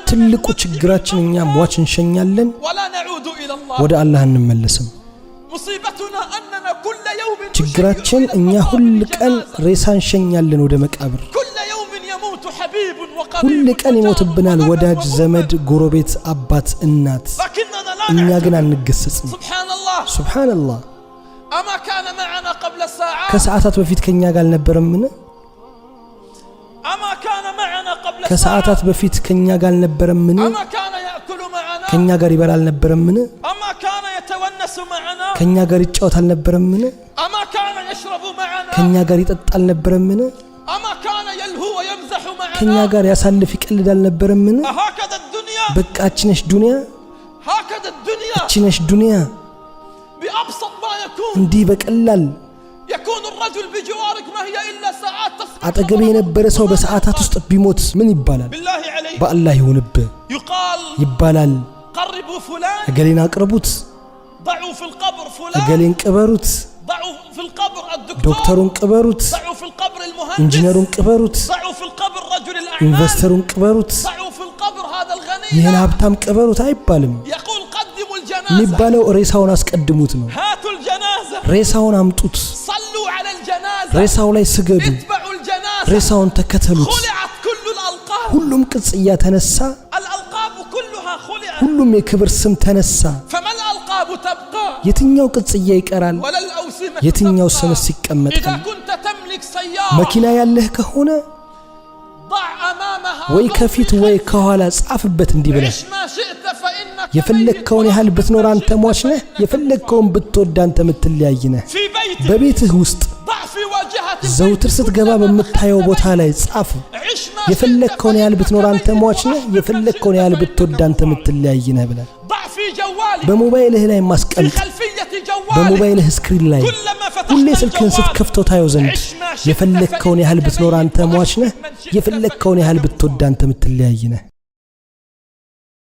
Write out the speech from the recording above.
ትልቁ ችግራችን እኛ ሟች እንሸኛለን ወደ አላህ እንመለስም ችግራችን እኛ ሁሉ ቀን ሬሳ እንሸኛለን ወደ መቃብር ሁሉ ቀን ይሞትብናል ወዳጅ ዘመድ ጎረቤት አባት እናት እኛ ግን አንገሰጽም ሱብሃንአላህ أما كان معنا قبل الساعات كساعات بفيت كنيا قال نبرمنا أما كان معنا قبل كساعات بفيت كنيا قال نبرمنا أما كان يأكل معنا كنيا قال يبلع نبرمنا أما كان يتونس معنا كنيا قال يتشوت نبرمنا أما كان يشرب معنا كنيا قال يتطال نبرمنا أما كان يلهو ويمزح معنا كنيا قال يسلف يقلد نبرمنا هكذا الدنيا بقاتشنش دنيا هكذا الدنيا اتشنش دنيا بأبسط ما يكون اندي بقلال يكون الرجل بجوارك ما هي إلا ساعات تصبح አጠገቤ የነበረ ሰው በሰዓታት ውስጥ ቢሞት ምን ይባላል بالله عليك በአላህ ይሁንብህ يقال ይባላል قربوا فلان እገሌን አቅርቡት ضعوا في القبر فلان እገሌን ቅበሩት ضعوا في القبر الدكتور ዶክተሩን ቅበሩት ضعوا في القبر المهندس ኢንጂነሩን ቅበሩት ضعوا في القبر رجل الأعمال ኢንቨስተሩን ቅበሩት ضعوا في القبر هذا الغني ይሄን ሀብታም ቅበሩት አይባልም يقول قدموا الجنازة የሚባለው ሬሳውን አስቀድሙት ነው هاتوا الجنازة ሬሳውን አምጡት صلوا على الجنازة ሬሳው ላይ ስገዱ اتبعوا الجنازة ሬሳውን ተከተሉት خلعت كل الألقاب ሁሉም ቅጽያ ተነሳ الألقاب كلها خلعت ሁሉም የክብር ስም ተነሳ فما الألقاب تبقى የትኛው ቅጽያ ይቀራል ولا الأوسمة የትኛው تبقى ስምስ ይቀመጣል إذا كنت تملك سيارة መኪና ያለህ ከሆነ ضع أمامها ወይ ከፊት ወይ ከኋላ ጻፍበት እንዲህ ብለህ عش ما شئت فإنك የፈለግከውን ያህል ብትኖር አንተ ሟች ነህ የፈለግከውን ብትወድ አንተ የምትለያይ ነህ في بيتك በቤትህ ውስጥ ضع في واجهة ዘውትር ስትገባ በምታየው ቦታ ላይ ጻፍ عش ما የፈለግከውን ያህል ብትኖር አንተ ሟች ነህ የፈለግከውን ያህል ብትወድ አንተ የምትለያይ ነህ ብለህ ضع في جوالك በሞባይልህ ላይ في ማስቀመጥ خلفية جوالك በሞባይልህ ስክሪን ላይ كلما ሁሌ فتحت ስልክህን الجوال ስትከፍተው ታየው ዘንድ የፈለግከውን ያህል ብትኖር አንተ ሟች ነህ የፈለግከውን ያህል ብትወድ አንተ የምትለያይ ነህ